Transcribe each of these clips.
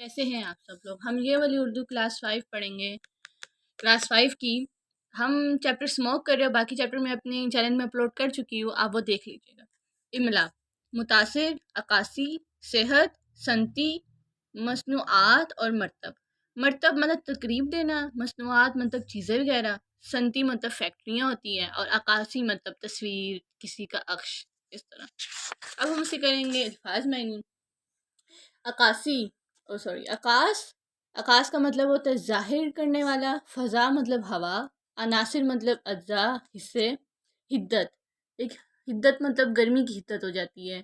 کیسے ہیں آپ سب لوگ؟ ہم یہ والی اردو کلاس 5 پڑھیں گے، کلاس 5 کی۔ ہم چیپٹر اسموک کر رہے ہیں، باقی چیپٹر میں اپنے چینل میں اپلوڈ کر چکی ہوں، آپ وہ دیکھ لیجیے گا۔ املا، متاثر، عکاسی، صحت، صنعتی، مصنوعات اور مرتب۔ مرتب مطلب تقریب دینا، مصنوعات مطلب چیزیں وغیرہ، صنعتی مطلب فیکٹریاں ہوتی ہیں، اور عکاسی مطلب تصویر، کسی کا عکس، اس طرح۔ اب ہم اسے کریں گے الفاظ معنی۔ عکاسی عکاس کا مطلب ہوتا ہے ظاہر کرنے والا، فضا مطلب ہوا، عناصر مطلب اجزاء، حصے، حدت، ایک حدت مطلب گرمی کی حدت ہو جاتی ہے،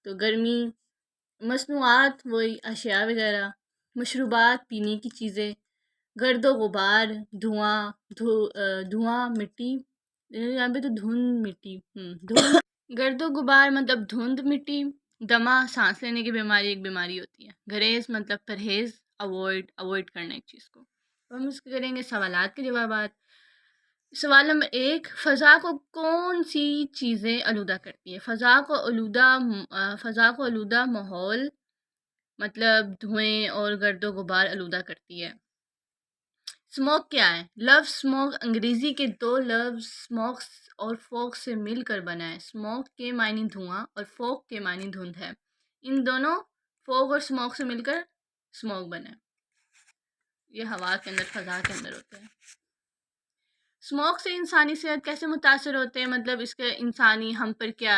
تو گرمی۔ مصنوعات وہی اشیاء وغیرہ، مشروبات پینے کی چیزیں، گرد و غبار، دھواں، مٹی، یہاں پہ تو دھند مٹی، دھند گرد و غبار مطلب دھند مٹی، دمہ سانس لینے کی بیماری، ایک بیماری ہوتی ہے، گریز مطلب پرہیز، اوائڈ کرنا ایک چیز کو۔ ہم اس کے کریں گے سوالات کے جوابات۔ سوال نمبر 1، فضا کو کون سی چیزیں آلودہ کرتی ہے؟ فضا کو آلودہ ماحول مطلب دھوئیں اور گرد و غبار آلودہ کرتی ہے۔ اسموک کیا ہے؟ لفظ اسموک انگریزی کے دو لفظ اسموکس اور فوک سے مل کر بنا ہے۔ اسموک کے معنی دھواں اور فوک کے معنی دھند ہے۔ ان دونوں فوک اور اسموک سے مل کر اسموک بنا ہے۔ یہ ہوا کے اندر، فضا کے اندر ہوتا ہے۔ اسموک سے انسانی صحت کیسے متاثر ہوتے ہیں؟ مطلب اس کے انسانی ہم پر کیا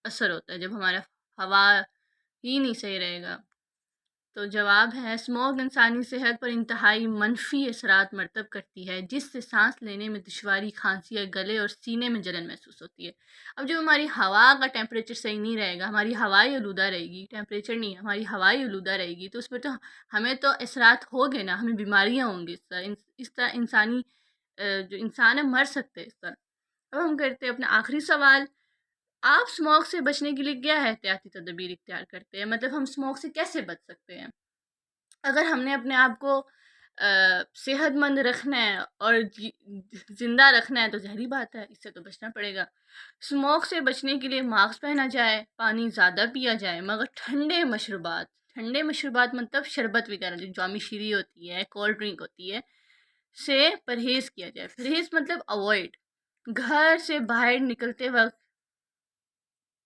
اثر ہوتا ہے جب ہمارا ہوا ہی نہیں صحیح رہے گا؟ تو جواب ہے، اسموک انسانی صحت پر انتہائی منفی اثرات مرتب کرتی ہے، جس سے سانس لینے میں دشواری، کھانسی یا گلے اور سینے میں جلن محسوس ہوتی ہے۔ اب جب ہماری ہوا کا ٹیمپریچر صحیح نہیں رہے گا، ہماری ہوا ہی آلودہ رہے گی، ٹیمپریچر نہیں، ہماری ہوا ہی آلودہ رہے گی، تو اس پر تو ہمیں تو اثرات ہو گے نا، ہمیں بیماریاں ہوں گی، اس طرح انسانی جو انسان ہے مر سکتے ہیں اس طرح۔ اب ہم کرتے ہیں اپنا آخری سوال۔ آپ اسموک سے بچنے کے لیے کیا احتیاطی تدابیر اختیار کرتے ہیں؟ مطلب ہم اسموک سے کیسے بچ سکتے ہیں؟ اگر ہم نے اپنے آپ کو صحت مند رکھنا ہے اور زندہ رکھنا ہے تو ظاہری بات ہے اس سے تو بچنا پڑے گا۔ اسموک سے بچنے کے لیے ماسک پہنا جائے، پانی زیادہ پیا جائے، مگر ٹھنڈے مشروبات مطلب شربت وغیرہ جو جامی شیری ہوتی ہے، کولڈ ڈرنک ہوتی ہے، سے پرہیز کیا جائے۔ پرہیز مطلب اوائڈ۔ گھر سے باہر نکلتے وقت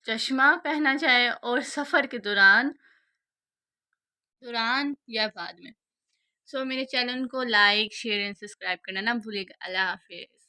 چشمہ پہنا جائے اور سفر کے دوران یا بعد میں۔ میرے چینل کو لائک، شیئر اینڈ سبسکرائب کرنا نہ بھولیے گا۔ اللہ حافظ۔